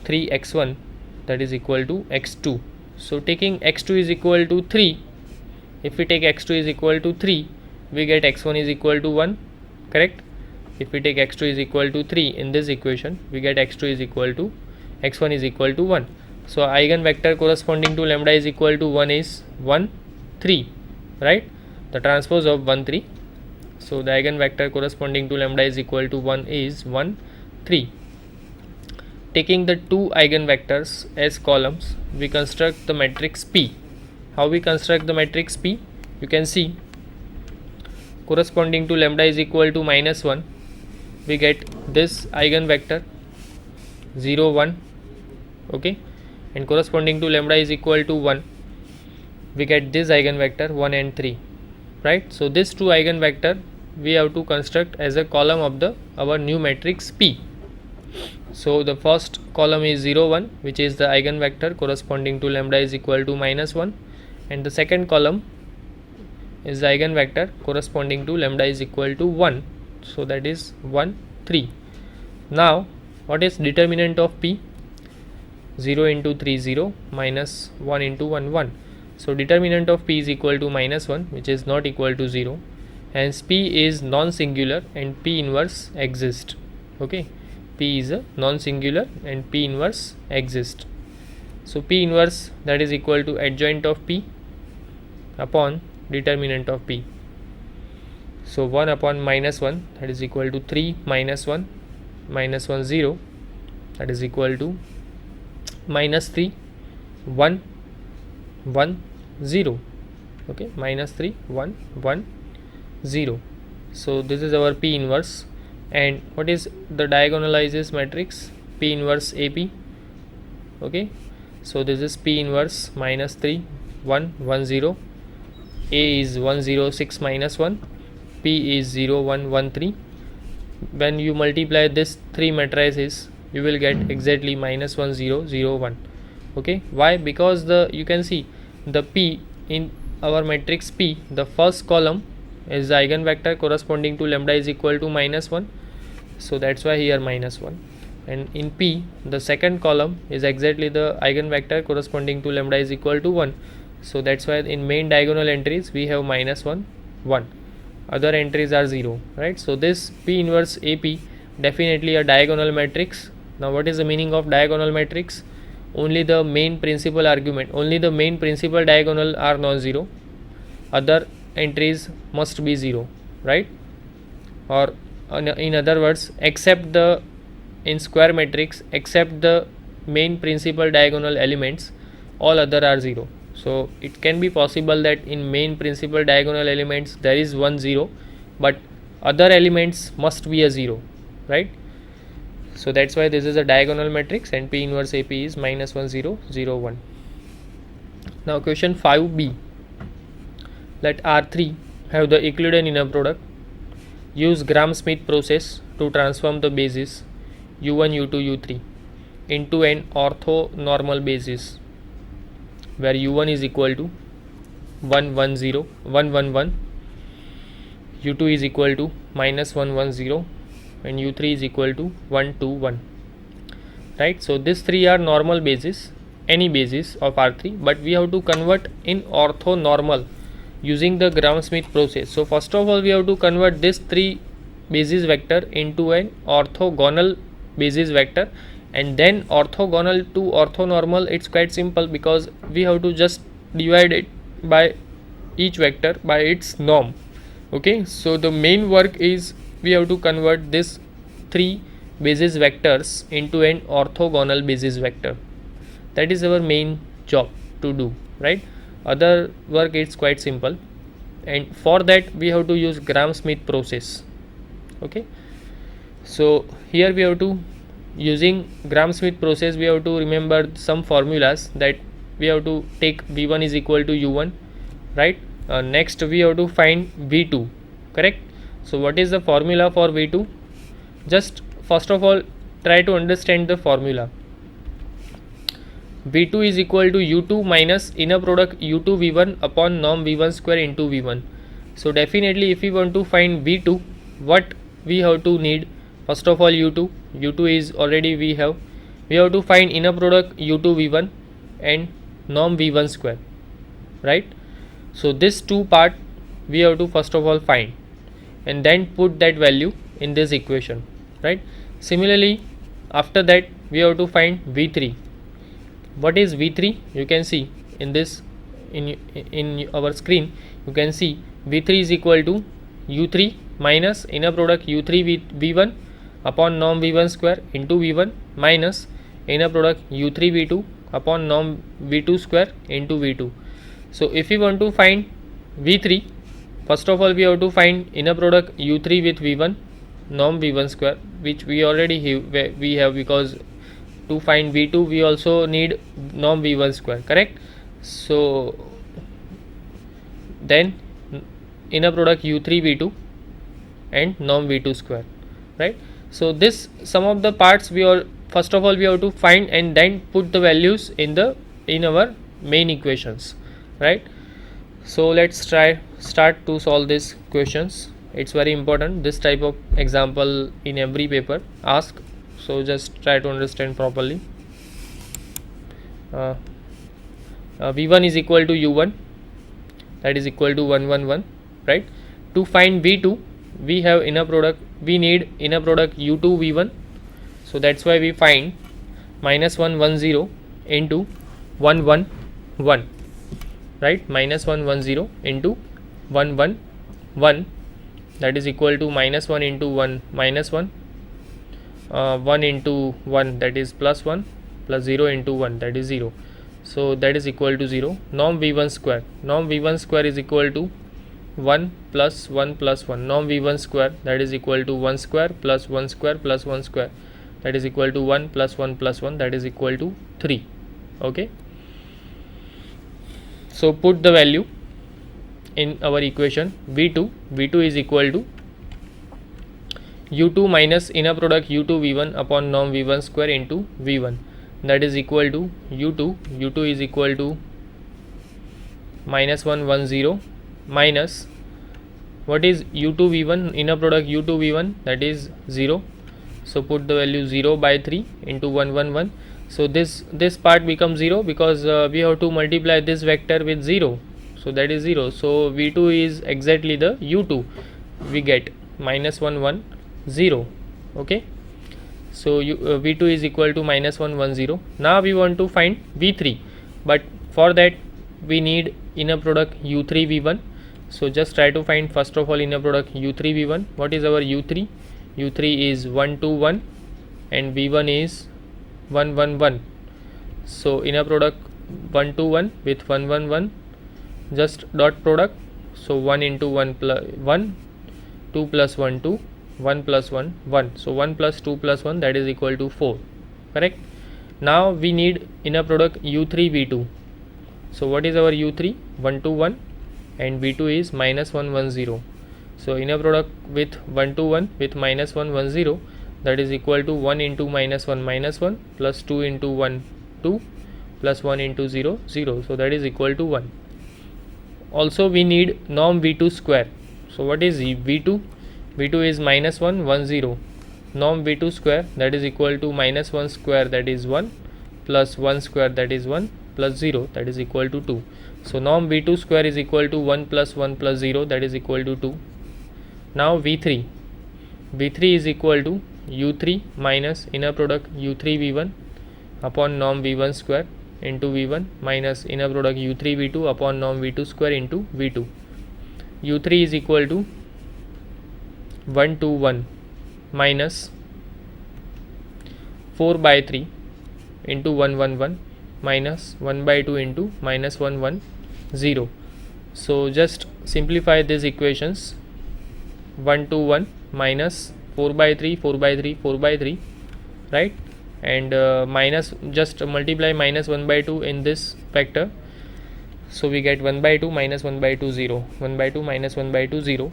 3x1 that is equal to x2. So taking x2 is equal to 3, if we take x2 is equal to 3, we get x1 is equal to 1, correct? If we take x2 is equal to 3 in this equation, we get x2 is equal to x1 is equal to 1. So eigenvector corresponding to lambda is equal to 1 is 1 3, right? The transpose of 1 3. So the eigenvector corresponding to lambda is equal to 1 is 1 3. Taking the two eigenvectors as columns, we construct the matrix P. How we construct the matrix P? You can see corresponding to lambda is equal to -1, we get this eigenvector 0 1, okay, and corresponding to lambda is equal to 1, we get this eigenvector 1 and 3, right? So this two eigenvector we have to construct as a column of our new matrix P. So the first column is 0 1, which is the eigenvector corresponding to lambda is equal to -1, and the second column is the eigenvector corresponding to lambda is equal to 1, so that is 1 3. Now what is determinant of P? 0 into 3 0 minus 1 into 1 1. So determinant of P is equal to -1, which is not equal to 0, hence P is non-singular and P inverse exists, okay. P is a non-singular and P inverse exists. So P inverse that is equal to adjoint of P upon determinant of P. So 1 upon -1 that is equal to 3 minus 1 0, that is equal to -3 1 1 0, okay, -3 1 1 0. So this is our P inverse. And what is the diagonalizes matrix? P inverse AP, okay. So this is P inverse -3 1 1 0, A is 1 0 6 minus 1, P is 0 1 1 3. When you multiply this three matrices, you will get exactly -1 0 0 1, okay. Why? Because you can see the P in our matrix P, the first column is the eigenvector corresponding to lambda is equal to -1, so that's why here -1, and in P the second column is exactly the eigenvector corresponding to lambda is equal to 1, so that's why in main diagonal entries we have -1 1, other entries are 0, right? So this P inverse AP definitely a diagonal matrix. Now what is the meaning of diagonal matrix? Only the main principal argument, only the main principal diagonal are non-zero, other entries must be 0, right? Or in other words, except the in square matrix, except the main principal diagonal elements, all other are 0. So it can be possible that in main principal diagonal elements there is 1 0, but other elements must be a 0, right? So that's why this is a diagonal matrix and P inverse AP is -1 0 0 1. Now question 5b. Let R3 have the Euclidean inner product. Use Gram-Schmidt process to transform the basis U1 U2 U3 into an orthonormal basis where U1 is equal to 1 1 0 1 1 1, U2 is equal to -1 1 0, and U3 is equal to 1 2 1, right? So these three are normal basis, any basis of R3, but we have to convert in orthonormal using the Gram-Schmidt process. So first of all we have to convert this three basis vector into an orthogonal basis vector, and then orthogonal to orthonormal, it's quite simple because we have to just divide it by each vector by its norm, okay. So the main work is we have to convert this three basis vectors into an orthogonal basis vector. That is our main job to do, right? Other work is quite simple, and for that we have to use Gram-Schmidt process, okay. So here we have to, using Gram-Schmidt process, we have to remember some formulas, that we have to take V1 is equal to U1, right? Next we have to find V2, correct? So what is the formula for V2? Just first of all try to understand the formula. V2 is equal to U2 minus inner product U2 V1 upon norm V1 square into V1. So definitely if we want to find V2, what we have to need? First of all U2 is already we have, we have to find inner product u2 v1 and norm v1 square, right? So this two part we have to first of all find and then put that value in this equation, right? Similarly, after that we have to find v3. What is v3? You can see in this, in our screen you can see v3 is equal to u3 minus inner product u3 v1 upon norm v1 square into v1 minus inner product u3 v2 upon norm v2 square into v2. So if we want to find v3, first of all we have to find inner product u3 with v1 norm v1 square, which we already have because to find v2 we also need norm v1 square, correct? So then inner product u3 v2 and norm v2 square, right? So this some of the parts we are first of all we have to find and then put the values in our main equations, right? So let's start to solve these questions. It's very important, this type of example in every paper ask, so just try to understand properly. v1 is equal to u1, that is equal to 1 1 1, right? To find v2 we have inner product, we need inner product u2 v1, so that's why we find minus 1 1 0 into 1 1 1, right? Minus 1 1 0 into 1 1 1, that is equal to minus 1 into 1 minus 1, 1 into 1 that is plus 1, plus 0 into 1 that is 0, so that is equal to 0. Norm v1 square, norm v1 square is equal to 1 plus 1 plus 1, norm v1 square that is equal to 1 square plus 1 square plus 1 square, that is equal to 1 plus 1 plus 1, that is equal to 3. Okay, so put the value in our equation. v2 is equal to u2 minus inner product u2 v1 upon norm v1 square into v1, that is equal to u2 is equal to minus 1 1 0 minus what is u2 v1, inner product u2 v1, that is 0, so put the value 0 by 3 into 1 1 1, so this part becomes 0 because we have to multiply this vector with 0, so that is 0, so v2 is exactly the u2, we get minus 1 1 0. Okay, so v2 is equal to minus 1 1 0. Now we want to find v3, but for that we need inner product u3 v1, so just try to find first of all inner product u3 v1. What is our u3? u3 is 1 2 1 and v1 is 1 1 1, so inner product 1 2 1 with 1 1 1, just dot product, so 1 into 1 plus 1, 2 plus 1 2, 1 plus 1 1, so 1 plus 2 plus 1 that is equal to 4, correct? Now we need inner product u3 v2, so what is our u3? 1 2 1 and v2 is minus 1 1 0, so inner product with 1 2 1 with minus 1 1 0, that is equal to 1 into minus 1 plus 2 into 1 2 plus 1 into 0 0, so that is equal to 1. Also we need norm v2 square, so what is v2? v2 is minus 1 1 0, norm v2 square that is equal to minus 1 square that is 1 plus 1 square that is 1 plus 0 that is equal to 2, so norm v2 square is equal to 1 plus 1 plus 0 that is equal to 2. Now v3 is equal to u3 minus inner product u3 v1 upon norm v1 square into v1 minus inner product u3 v2 upon norm v2 square into v2. u3 is equal to 1 2 1 minus 4 by 3 into 1 1 1 minus 1 by 2 into minus 1 1 0. So just simplify these equations. 1 2 1 minus 4 by 3 4 by 3 4 by 3, right? And minus, just multiply minus 1 by 2 in this vector, so we get 1 by 2 minus 1 by 2 0, 1 by 2 minus 1 by 2 0.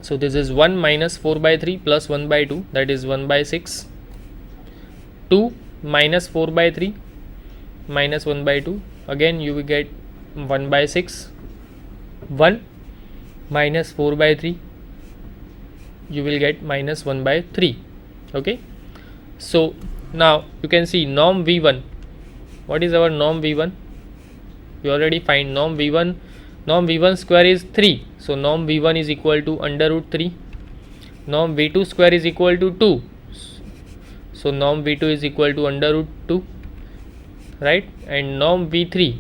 So this is 1 minus 4 by 3 plus 1 by 2, that is 1 by 6. 2 minus 4 by 3 minus 1 by 2, again you will get 1 by 6. 1 minus 4 by 3, you will get minus 1 by 3. Okay, so Now you can see norm v1. What is our norm v1? We already find norm v1. Norm v1 square is 3, so norm v1 is equal to under root 3. Norm v2 square is equal to 2, so norm v2 is equal to under root 2, right? And norm v3,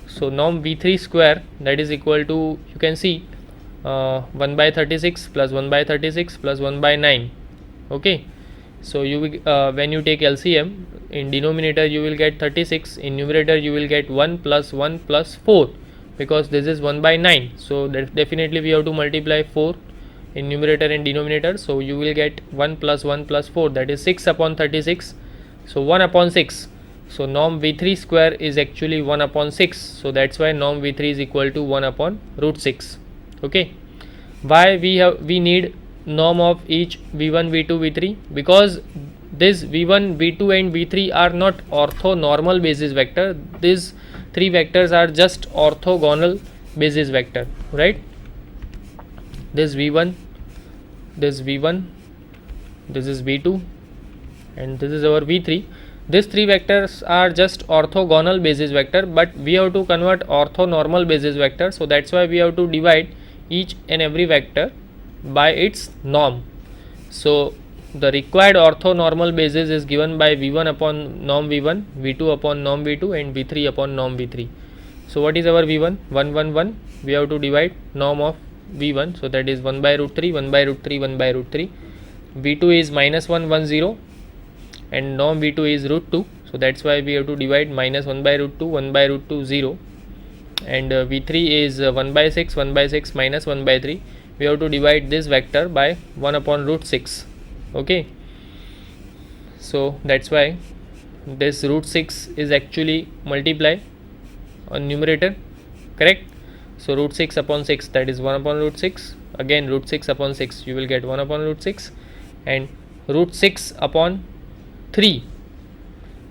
so norm v3 square, that is equal to, you can see 1 by 36 plus 1 by 36 plus 1 by 9. Okay, so you will, when you take LCM, in denominator you will get 36, in numerator you will get 1 plus 1 plus 4, because this is 1 by 9, so that definitely we have to multiply 4 in numerator and denominator, so you will get 1 plus 1 plus 4, that is 6 upon 36, so 1 upon 6. So norm v3 square is actually 1 upon 6, so that's why norm v3 is equal to 1 upon root 6. Okay, why we need norm of each v1, v2, v3? Because this v1, v2 and v3 are not orthonormal basis vector. These three vectors are just orthogonal basis vector, right? This v1, this v1, this is v2, and this is our v3. These three vectors are just orthogonal basis vector, but we have to convert orthonormal basis vector, so that's why we have to divide each and every vector by its norm. So the required orthonormal basis is given by v1 upon norm v1, v2 upon norm v2, and v3 upon norm v3. So what is our v1? 1 1 1. We have to divide norm of v1, so that is 1 by root 3, 1 by root 3, 1 by root 3. v2 is minus 1 1 0, and norm v2 is root 2, so that's why we have to divide minus 1 by root 2, 1 by root 2 0, and v3 is 1 by 6, 1 by 6 minus 1 by 3. We have to divide this vector by 1 upon root 6. Okay, so that's why this root 6 is actually multiply on numerator, correct? So root 6 upon 6, that is 1 upon root 6, again root 6 upon 6, you will get 1 upon root 6, and root 6 upon 3.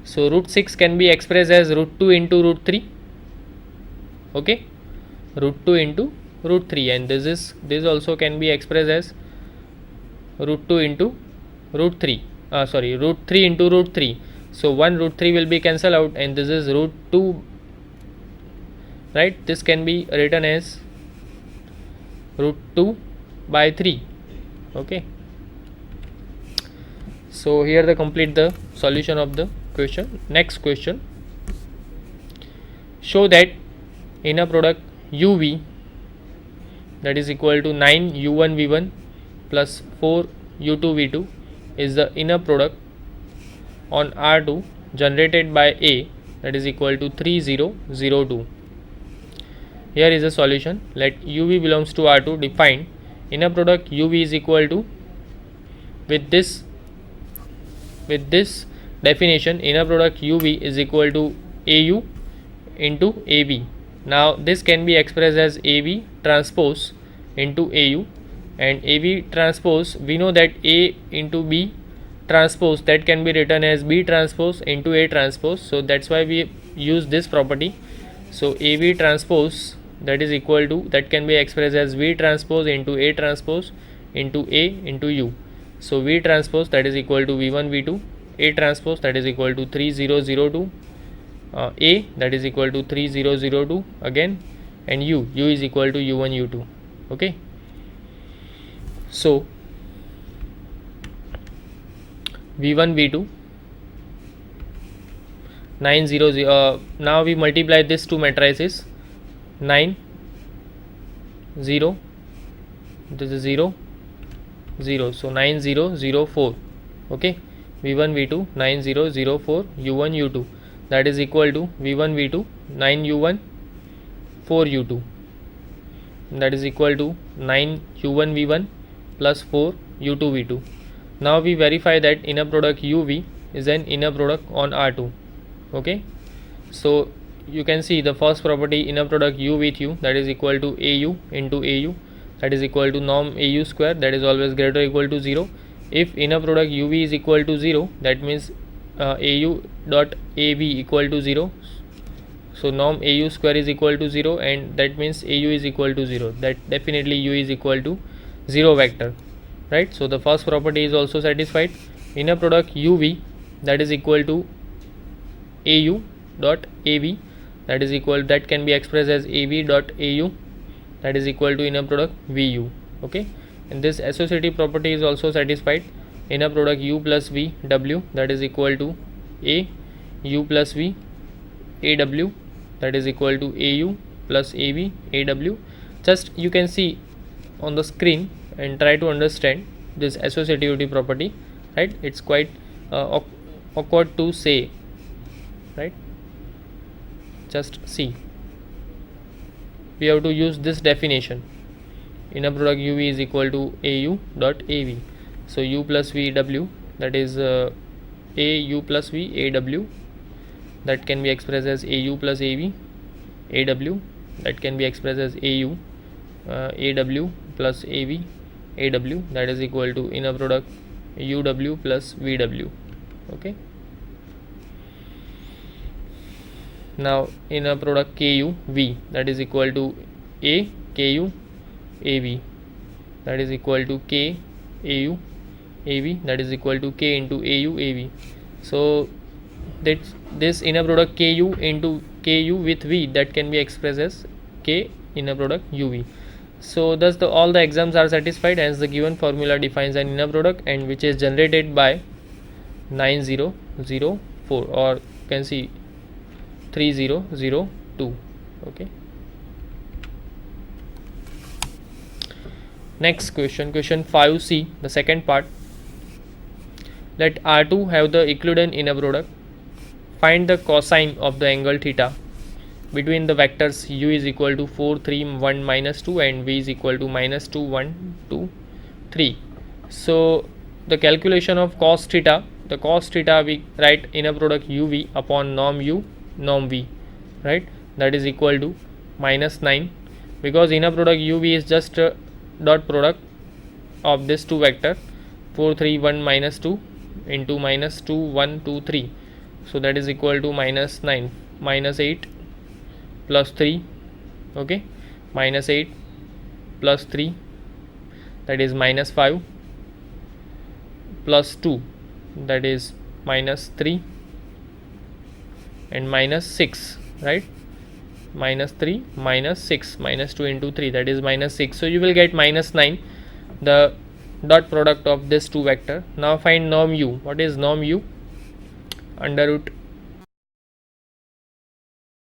So root 6 can be expressed as root 2 into root 3. Okay, root 2 into root 3, and this also can be expressed as root 2 into root 3, root 3 into root 3. So 1 root 3 will be cancelled out, and this is root 2, right? This can be written as root 2 by 3. Okay, so here the complete the solution of the question. Next question, show that inner product uv, that is equal to 9 u1 v1 plus 4 u2 v2 is the inner product on R2 generated by A, that is equal to 3002. Here is the solution. Let uv belongs to R2. Define inner product uv is equal to, with this definition, inner product uv is equal to AU into AB. Now this can be expressed as AB transpose into AU, and AB transpose, we know that A into B transpose, that can be written as B transpose into A transpose, so that's why we use this property. So AB transpose, that is equal to, that can be expressed as V transpose into A transpose into A into U. So V transpose, that is equal to V1 V2, A transpose, that is equal to 3002, A, that is equal to 3002 again, and U is equal to U1 U2. Okay, so V1 V2 900, now we multiply this two matrices, 9 0, this is 0 0, so 9004. Okay, V1 V2 9004 U1 U2, that is equal to V1 V2 9 U1 4 U2, that is equal to 9 U1 V1 plus 4 U2 V2. Now we verify that inner product UV is an inner product on R2. Okay, so you can see the first property, inner product U with U, that is equal to AU into AU, that is equal to norm AU square, that is always greater or equal to 0. If inner product UV is equal to 0, that means AU dot AB equal to 0. So norm AU square is equal to 0, and that means AU is equal to 0. That definitely U is equal to 0 vector, right? So the first property is also satisfied. Inner product UV that is equal to AU dot AV, that can be expressed as AV dot AU, that is equal to inner product VU. Okay, and this associative property is also satisfied. Inner product U plus V W, that is equal to A U plus V AW, that is equal to AU plus AV AW. Just you can see on the screen and try to understand this associativity property, right? It's quite awkward to say, right? Just see, we have to use this definition. Inner product UV is equal to AU dot AV. So U plus VW, that is AU plus V AW, that can be expressed as AU plus AV AW, that can be expressed as AU AW plus AV AW, that is equal to inner product UW plus VW. Okay, now inner product KU V, that is equal to A KU AV, that is equal to K AU AV, that is equal to K into AU AV. So that this inner product KU into KU with V, that can be expressed as K inner product UV. So thus all the exams are satisfied, as the given formula defines an inner product and which is generated by 9004, or you can see 3002. Okay, next question 5C, the second part. Let R2 have the Euclidean inner product. Find the cosine of the angle theta between the vectors u is equal to 4 3 1 minus 2 and v is equal to minus 2 1 2 3. So the calculation of cos theta, the cos theta we write inner product uv upon norm u norm v, right? That is equal to minus 9, because inner product uv is just a dot product of this two vector 4 3 1 minus 2 into minus 2 1 2 3. So that is equal to minus 9 minus 8 plus 3. Okay, minus 8 plus 3, that is minus 5 plus 2, that is minus 3, and minus 6, right? Minus 3 minus 6 minus 2 into 3, that is minus 6. So you will get minus 9, the dot product of this two vector. Now find norm u. What is norm u? Under root